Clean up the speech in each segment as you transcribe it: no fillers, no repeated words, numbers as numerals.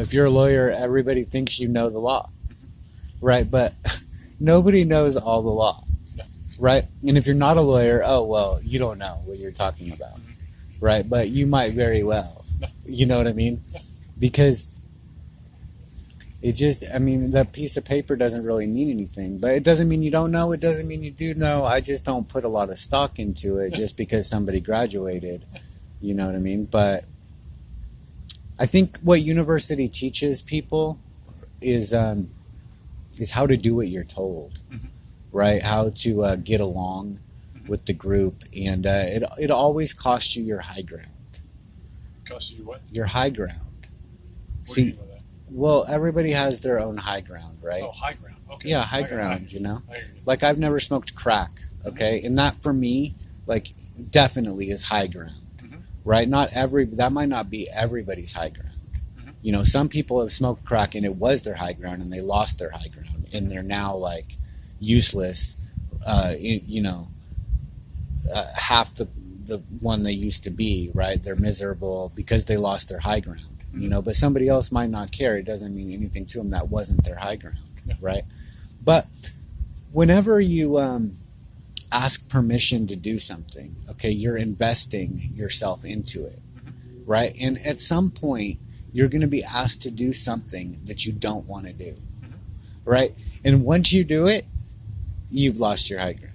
if you're a lawyer, everybody thinks you know the law, right? But nobody knows all the law, right? And if you're not a lawyer, oh, well, you don't know what you're talking about, right? But you might very well, you know what I mean? Because it just, I mean, that piece of paper doesn't really mean anything, but it doesn't mean you don't know. It doesn't mean you do know. I just don't put a lot of stock into it just because somebody graduated, you know what I mean? But I think what university teaches people is how to do what you're told, right? How to get along with the group, and it always costs you your high ground. Costs you what? Your high ground. What do you mean by that? Well, everybody has their own high ground, right? Oh, high ground. Okay. Yeah, high ground, you know? I hear you. Like, I've never smoked crack, okay? And that, for me, like, definitely is high ground, right? That might not be everybody's high ground. You know, some people have smoked crack and it was their high ground and they lost their high ground and they're now, like, useless, half the one they used to be, right? They're miserable because they lost their high ground. You know, but somebody else might not care. It doesn't mean anything to them. That wasn't their high ground, right? But whenever you ask permission to do something, okay, you're investing yourself into it, right? And at some point, you're going to be asked to do something that you don't want to do, right? And once you do it, you've lost your high ground.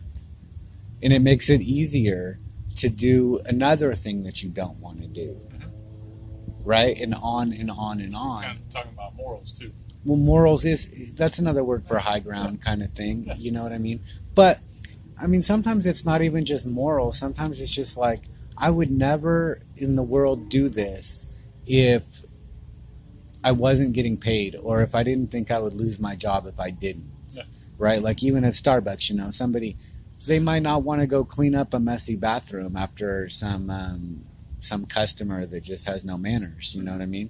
And it makes it easier to do another thing that you don't want to do. Right? And on and on and on. Kind of talking about morals, too. Well, morals that's another word for high ground kind of thing. You know what I mean? But, I mean, sometimes it's not even just moral. Sometimes it's just like, I would never in the world do this if I wasn't getting paid or if I didn't think I would lose my job if I didn't. Yeah. Right? Like, even at Starbucks, you know, they might not want to go clean up a messy bathroom after some customer that just has no manners, you know what I mean?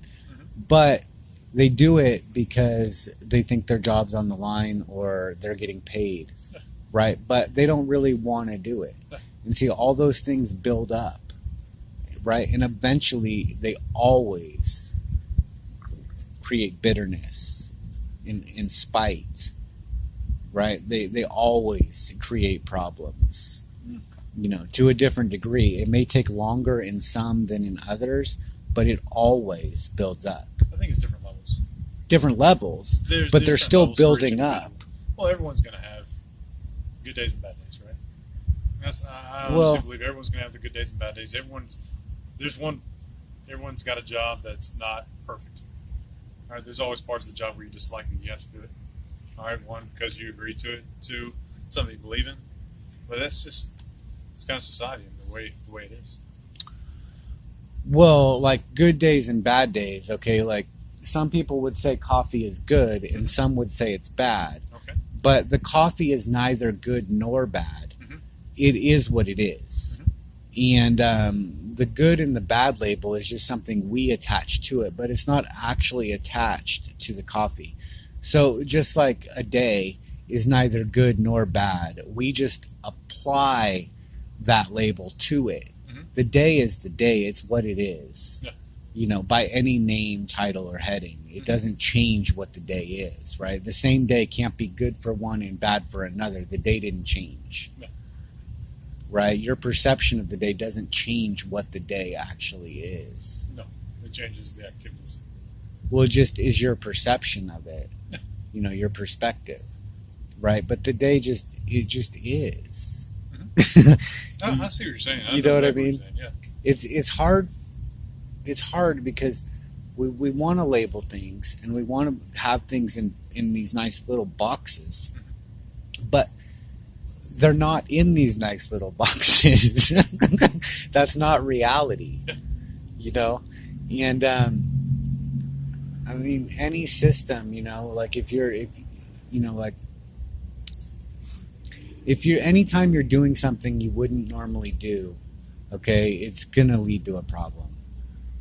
But they do it because they think their job's on the line or they're getting paid, right? But they don't really want to do it. And see, all those things build up, right? And eventually they always create bitterness and spite, right? They always create problems. You know, to a different degree. It may take longer in some than in others, but it always builds up. I think it's different levels. Different levels, but they're still building up. Well, everyone's going to have good days and bad days, right? I honestly believe everyone's going to have the good days and bad days. Everyone's got a job that's not perfect. All right, there's always parts of the job where you dislike it, you have to do it. All right, one, because you agree to it. Two, something you believe in. But it's kind of society and the way it is. Well, like good days and bad days, okay? Like some people would say coffee is good and some would say it's bad. Okay. But the coffee is neither good nor bad. It is what it is. And the good and the bad label is just something we attach to it, but it's not actually attached to the coffee. So just like a day is neither good nor bad, we just apply that label to it. The day is the day. It's what it is. Yeah. You know, by any name, title, or heading. It doesn't change what the day is, right? The same day can't be good for one and bad for another. The day didn't change. Yeah. Right? Your perception of the day doesn't change what the day actually is. No, it changes the activities. Well, it just is your perception of it. Yeah. You know, your perspective. Right? But the day just is. I see what you're saying. You know what I mean? Yeah. It's hard. It's hard because we want to label things and we want to have things in these nice little boxes, but they're not in these nice little boxes. That's not reality, you know. And I mean, any system, you know, like if you're anytime you're doing something you wouldn't normally do, okay, it's going to lead to a problem,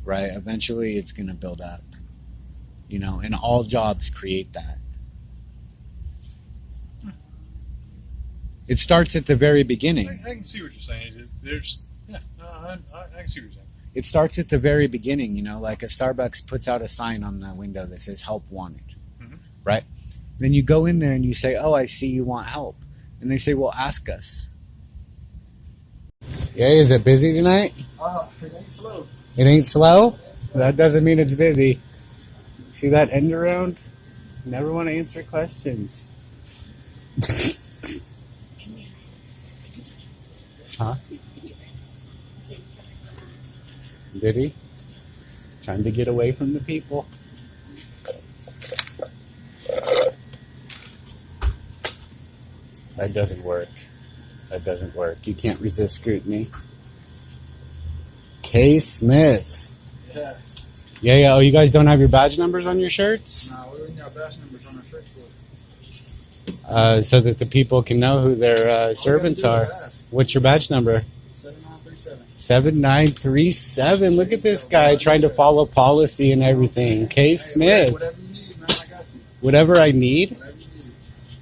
right? Eventually it's going to build up, you know, and all jobs create that. It starts at the very beginning. I can see what you're saying. I can see what you're saying. it starts at the very beginning, like a Starbucks puts out a sign on the window that says help wanted, right? Then you go in there and you say, oh, I see you want help. And they say, well, ask us. Yeah, is it busy tonight? It ain't slow. It ain't slow? That doesn't mean it's busy. See that end around? Never want to answer questions. Huh? Did he? Trying to get away from the people. That doesn't work. That doesn't work. You can't resist scrutiny. K. Smith. Yeah. Yeah. Oh, you guys don't have your badge numbers on your shirts? No, we don't got badge numbers on our shirts. So that the people can know who their servants are. What's your badge number? 7937. 7937. Look at this guy trying to follow policy and everything. K. Smith. Whatever you need, man, I got you. Whatever I need? Whatever you need.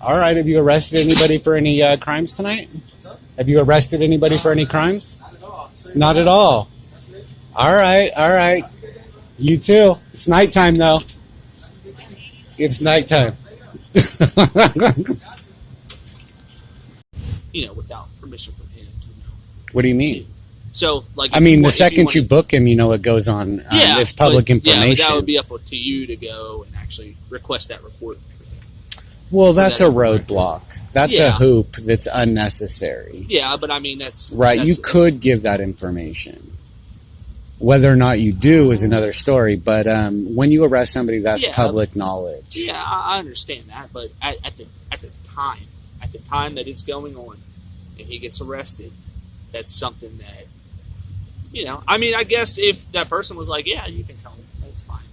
All right. Have you arrested anybody for any crimes tonight? What's up? Have you arrested anybody for any crimes? Not at all. Not at all. That's it. All right. All right. You too. It's nighttime, though. It's nighttime. Without permission from him. What do you mean? So, like, I mean, the second you book him, it goes on. It's public information. Yeah, but that would be up to you to go and actually request that report and everything. Well, that's a roadblock. That's a Yeah. hoop that's unnecessary. Yeah, but I mean, that's... Right, you could give that information. Whether or not you do is another story, but when you arrest somebody, that's public knowledge. Yeah, I understand that, but at the time that it's going on, and he gets arrested, that's something that, I mean, I guess if that person was like, yeah, you can tell me, that's fine,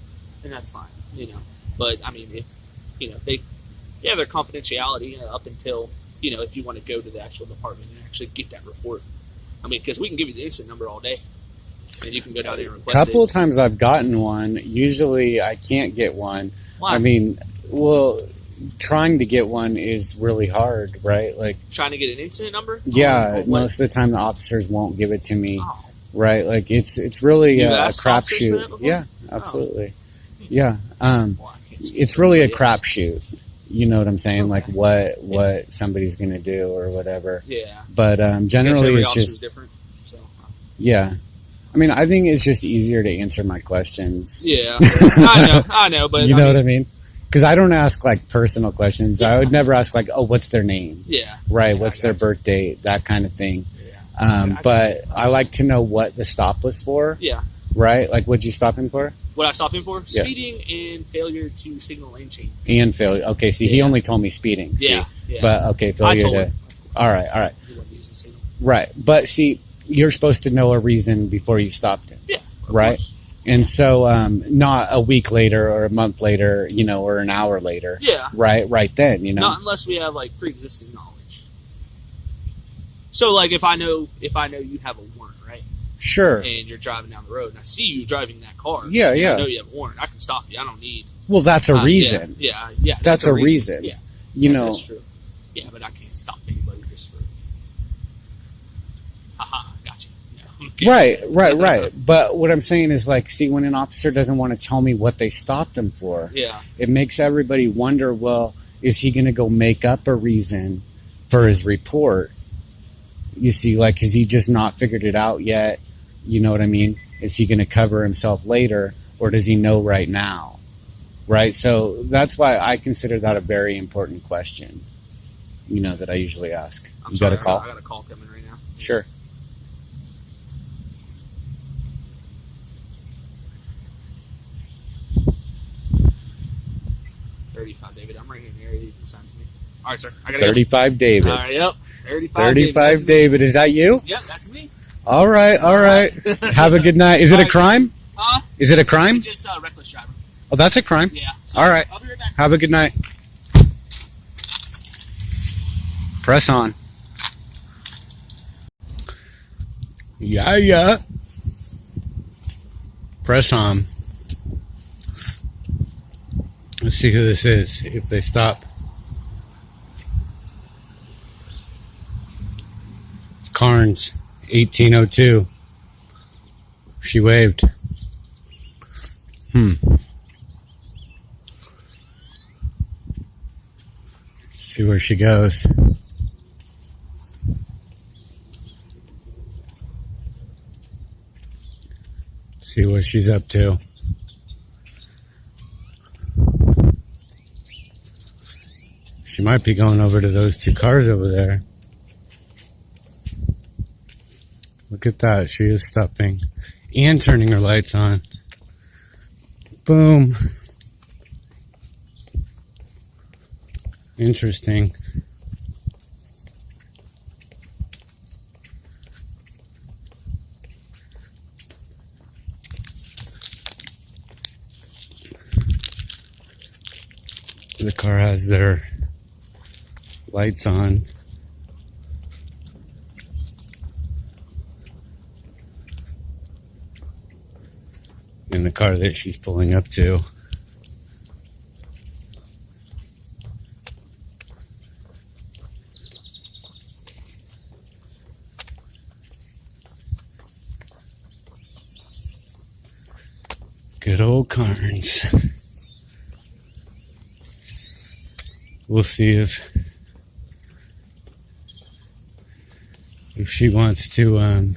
and that's fine, But, I mean, if, their confidentiality up until, if you want to go to the actual department and actually get that report. I mean, because we can give you the incident number all day, and you can go down there and request it. A couple of times I've gotten one. Usually I can't get one. Why? I mean, well, trying to get one is really hard, right? Like trying to get an incident number? Yeah, most of the time the officers won't give it to me. Oh. Right? Like it's really a crapshoot. Yeah, absolutely. Oh. Yeah. It's really a crapshoot. You know what I'm saying? Okay. Like what somebody's going to do or whatever. Yeah. But generally it's just different. So. Yeah. I mean, I think it's just easier to answer my questions. Yeah. I know, but you know what I mean? Because I don't ask like personal questions. Yeah. I would never ask like, oh, what's their name? Yeah. Right. What's their birth date? That kind of thing. Yeah. But I like to know what the stop was for. Yeah. Right. Like, what'd you stop him for? What I stopped him for? Yeah. Speeding and failure to signal lane change. And failure. Okay. See, he only told me speeding. Yeah. See? Yeah. But okay, failure to. Him. All right. He wasn't using signal. Right. But see, you're supposed to know a reason before you stopped him. Yeah. Right. And so, not a week later or a month later, or an hour later. Yeah. Right then, Not unless we have like pre-existing knowledge. So, like, if I know you have a warrant, right? Sure. And you're driving down the road, and I see you driving that car. Yeah. I know you have a warrant. I can stop you. I don't need. Well, that's a reason. Yeah. That's a reason. Yeah. That's true. Yeah, but I can't stop anybody just for. Haha, got you. Right. But what I'm saying is, like, see, when an officer doesn't want to tell me what they stopped him for, it makes everybody wonder, well, is he going to go make up a reason for his report? You see, like, has he just not figured it out yet? You know what I mean? Is he going to cover himself later, or does he know right now? Right? So that's why I consider that a very important question, that I usually ask. You got a call? I got a call coming right now. Sure. David, I'm right here in the area. You can sign to me. All right, sir. I got 35 David. All right, yep. 35 David. Is that you? Yep, that's me. All right. Have a good night. Is it a crime? Is it a crime? It's just reckless driving. Oh, that's a crime. Yeah. So all right. I'll be right back. Have a good night. Press on. Yeah. Press on. Let's see who this is, if they stop. It's Carnes, 1802. She waved. See where she goes. See what she's up to. She might be going over to those two cars over there. Look at that. She is stopping and turning her lights on. Boom. Interesting. The car has their lights on. In the car that she's pulling up to. Good old Carnes. We'll see if she wants to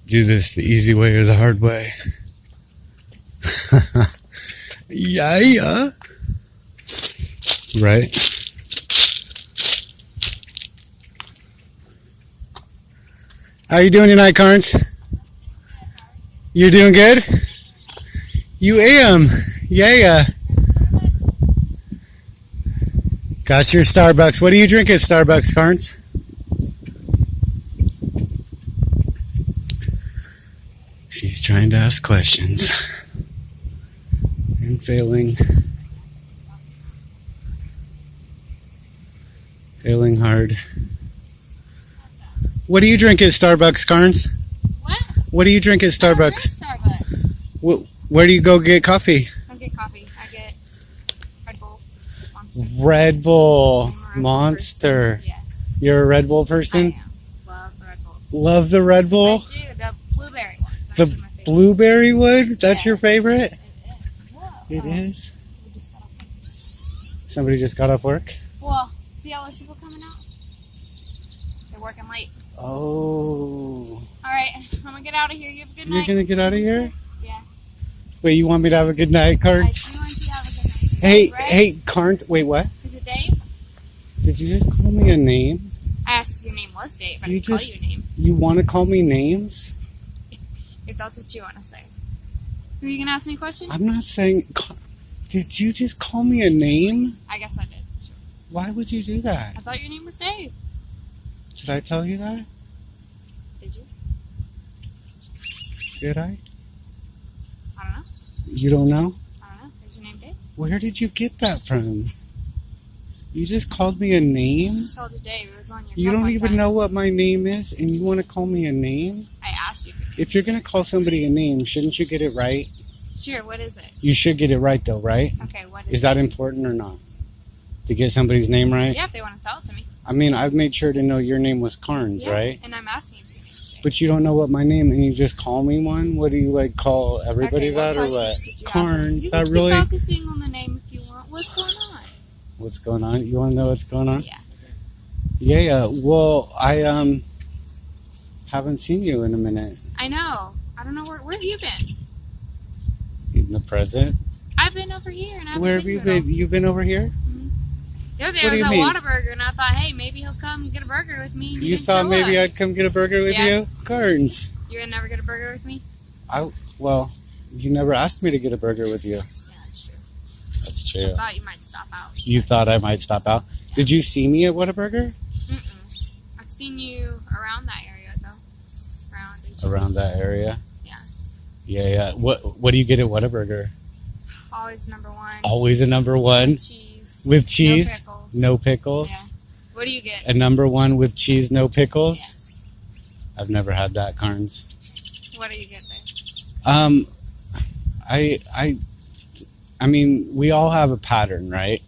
do this the easy way or the hard way. Yeah. Right? How you doing tonight, Carnes? You're doing good? You am. Yeah. Got your Starbucks. What do you drink at Starbucks, Carnes? She's trying to ask questions and failing hard. What do you drink at Starbucks, Carnes? What? What do you drink at I don't drink Starbucks? Starbucks. Where do you go get coffee? I don't get coffee. I get Red Bull Monster. Red Bull I'm a Red Bull Monster. person. Yes, You're a Red Bull I person? am. Love the Red Bull. Love the Red Bull? I do. The blueberry one. It's The actually my favorite. blueberry wood? That's Yeah. your favorite? It is. Whoa. It is. We just got off. Somebody just got off work? Well, see all those people coming out? They're working late. Oh. All right, I'm gonna get out of here. You have a good You're night. going to get out of here? Yeah. Wait, you want me to have a good night, I do Carnes? want you to have a good night. Hey, Right? hey, Carnes. Wait, what? Is it Dave? Did you just call me a name? I asked if your name was Dave. I You didn't call just- you a name. You want to call me names? If that's what you want to say. Were you gonna ask me a question? I'm not saying. Did you just call me a name? I guess I did. Why would you do that? I thought your name was Dave. Did I tell you that? Did you? Did I? I don't know. You don't know? I don't know. Is your name Dave? Where did you get that from? You just called me a name? I told you Dave. It was on your You cup don't one even time. know what my name is, and you want to call me a name? I asked you. If you're going to call somebody a name, shouldn't you get it right? Sure, what is it? You should get it right, though, right? Okay, what Is that important or not? To get somebody's name right? Yeah, if they want to tell it to me. I mean, I've made sure to know your name was Carnes, Yeah, right? and I'm asking if your name's Dave. But you don't know what my name, and you just call me one? What do you, like, call everybody Okay, that, or questions what? did you have? Carnes, You that can keep really... focusing on the name if you want. What's going on? What's going on? You want to know what's going on? Yeah. Yeah. Well, I haven't seen you in a minute. I know. I don't know where have you been? In the present. I've been over here and I haven't Where have seen you at all. been? You've been over here? The other day What I do was you at mean? Whataburger and I thought, hey, maybe he'll come get a burger with me. And You didn't thought show maybe up. I'd come get a burger with Yeah. you? Carnes. You would never get a burger with me? Well, you never asked me to get a burger with you. Yeah, that's true. That's true. I thought you might stop out. You thought I might stop out. Did you see me at Whataburger? Mm-mm. I've seen you around that area though. Around HEB. Around that area? Yeah. Yeah. What do you get at Whataburger? Always number one. Always a number one Cheese. with cheese, No pickles. no pickles. Yeah. What do you get? A number one with cheese, no pickles. Yes. I've never had that, Carnes. What do you get there? I mean, we all have a pattern, right?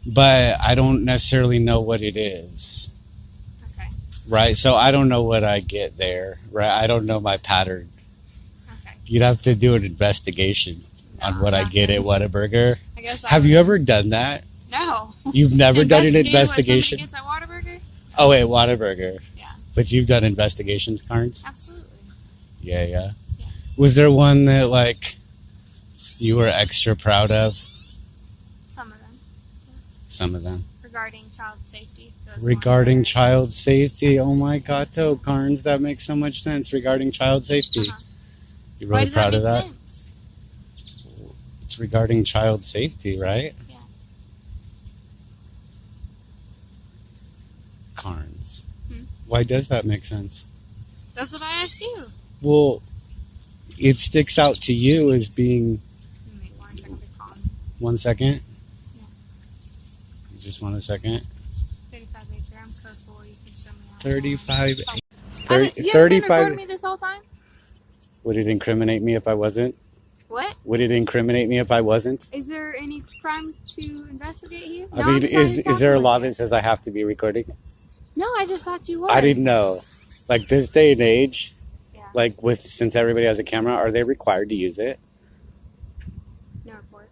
But I don't necessarily know what it is. Okay. right? So I don't know what I get there, right? I don't know my pattern. Okay. You'd have to do an investigation on what I get at Whataburger. I guess Have you ever done that? No. You've never done an investigation? What somebody gets at Whataburger? Oh, wait, Whataburger. Yeah. But you've done investigations, Carnes? Absolutely. Yeah. Yeah. Was there one that, like, you were extra proud of? Some of them. Some of them. Regarding child safety. Regarding child safety. Oh my God, Carnes, that makes so much sense. Regarding child safety. Uh-huh. You Why really does proud that of make that? sense? It's regarding child safety, right? Yeah. Carnes. Hmm? Why does that make sense? That's what I asked you. Well, it sticks out to you as being... Maybe 1 second to calm. 1 second? Yeah. Just 1 second. 35 acre. I'm code 4. You can show me how. 35... You haven't been recording me this whole time? Would it incriminate me if I wasn't? What? Would it incriminate me if I wasn't? Is there any crime to investigate here? I mean, is there a law that says I have to be recording? No, I just thought you were. I didn't know. Like, this day and age, Yeah. like, since everybody has a camera, are they required to use it? No report.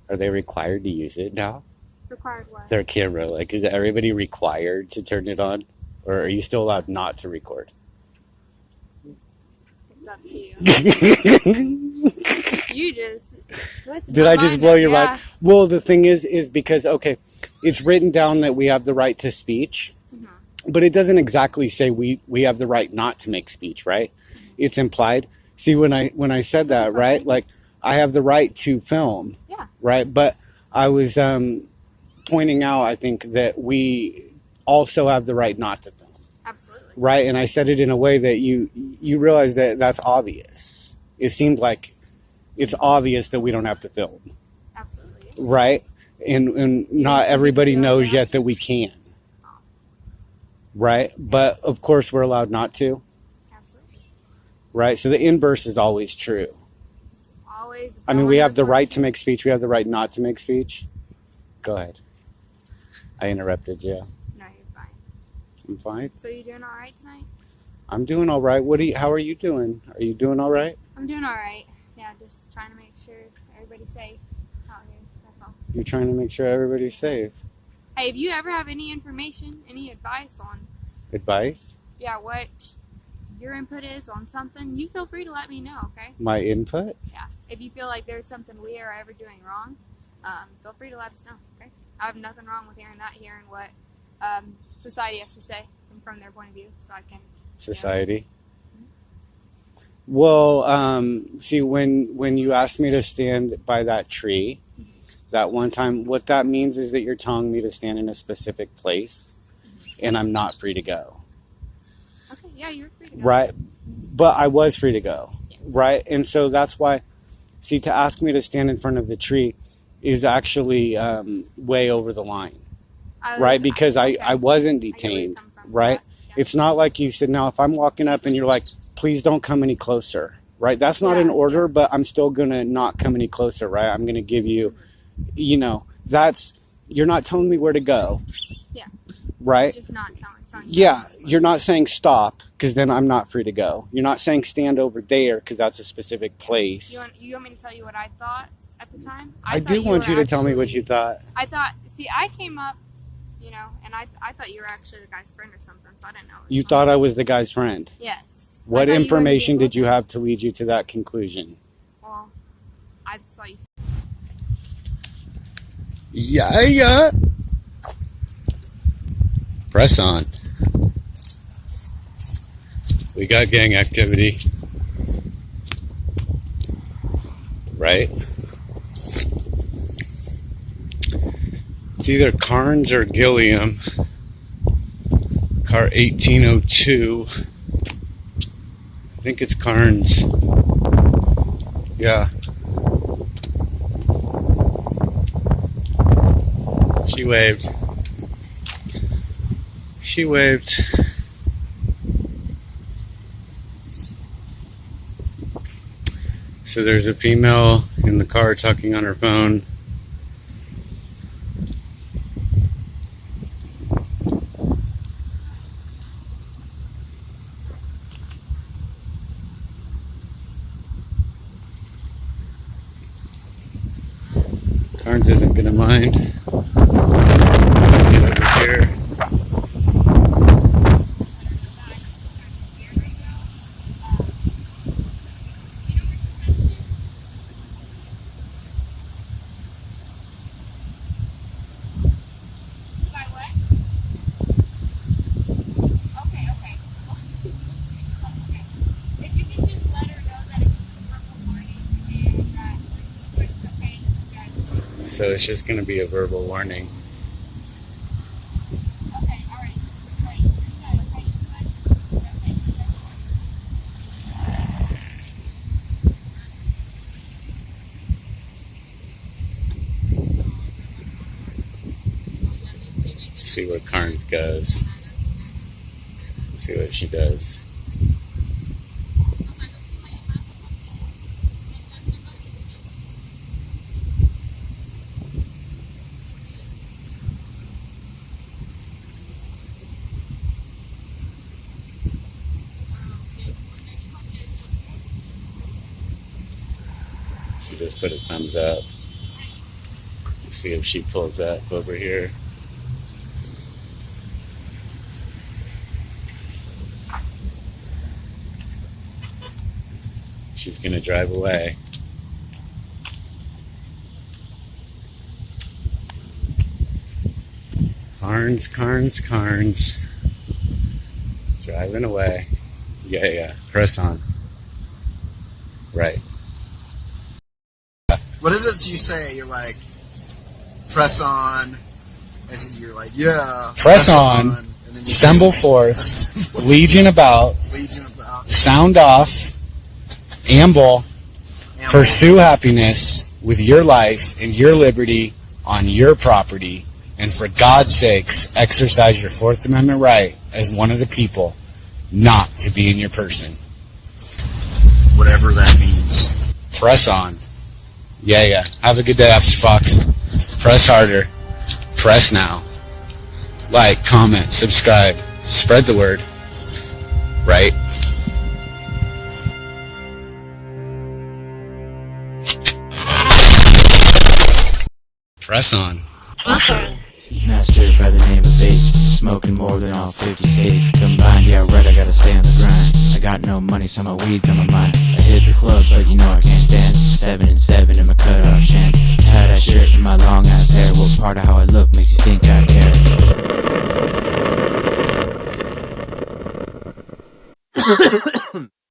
Are they required to use it now? Required what? Their camera. Like, is everybody required to turn it on? Or are you still allowed not to record? It's up to you. You just twisted Did my I just mind blow up, your yeah. mind? Well, the thing is because, okay, it's written down that we have the right to speech, but it doesn't exactly say we have the right not to make speech, right? It's implied. See, when I said that, right, like, I have the right to film, Yeah. right? But I was pointing out, I think, that we also have the right not to film. Absolutely. Right, and I said it in a way that you realize that that's obvious. It seemed like it's obvious that we don't have to film, Absolutely. right? And not everybody knows yet that we can, right? But of course we're allowed not to, Absolutely. right? So the inverse is always true. Always. I mean, we have the right to make speech. We have the right not to make speech. Go ahead. I interrupted you. No, you're fine. I'm fine. So you doing all right tonight? I'm doing all right. How are you doing? Are you doing all right? I'm doing all right. Yeah, just trying to make sure everybody's safe out here. That's all. You're trying to make sure everybody's safe. Hey, if you ever have any information, any advice on, Advice? yeah, what your input is on something, you feel free to let me know, okay? My input? Yeah. If you feel like there's something we are ever doing wrong, feel free to let us know, okay? I have nothing wrong with hearing what society has to say from their point of view, so I can... Society. Well, see, when you asked me to stand by that tree that one time, what that means is that you're telling me to stand in a specific place, and I'm not free to go. Okay, yeah, you're free to go. Right? But I was free to go. Yes. Right? And so that's why, see, to ask me to stand in front of the tree is actually way over the line. Right? Because I wasn't detained. Right? Yeah. It's not like you said, now, if I'm walking up and you're like, please don't come any closer, right? That's not an order, but I'm still going to not come any closer, right? I'm going to give you, you're not telling me where to go. Yeah. Right? Just not telling Yeah, you're not saying stop, because then I'm not free to go. You're not saying stand over there, because that's a specific place. You want me to tell you what I thought at the time? I do want you to tell me what you thought. I thought, I came up, and I thought you were actually the guy's friend or something, so I didn't know. You thought I was the guy's friend? Yes. What information did you have to lead you to that conclusion? Well, I saw you. Yeah. Press on. We got gang activity. Right? It's either Carnes or Gilliam. Car 1802. I think it's Carnes. Yeah. She waved. So there's a female in the car talking on her phone. Carnes isn't gonna mind. Get over here. So it's just gonna be a verbal warning. See what Carnes goes. See what she does. She just put a thumbs up. See if she pulls up over here. She's gonna drive away. Carnes. Driving away. Yeah. Press on. Right. What is it you say? You're like, press on. And you're like, yeah. Press on. And then you Assemble forth. Legion about. Legion about. Sound off. Amble. Pursue happiness with your life and your liberty on your property. And for God's sakes, exercise your Fourth Amendment right as one of the people not to be in your person. Whatever that means. Press on. Yeah. Have a good day, Officer Fox. Press harder. Press now. Like, comment, subscribe. Spread the word. Right? Press on. Master by the name of Bates, smoking more than all 50 states combined. Yeah, right, I gotta stay on the grind. I got no money, so my weed's on my mind. I hit the club, but you know I can't dance. 7 and 7 in my cutoff chance. How that shirt and my long ass hair. What part of how I look makes you think I care?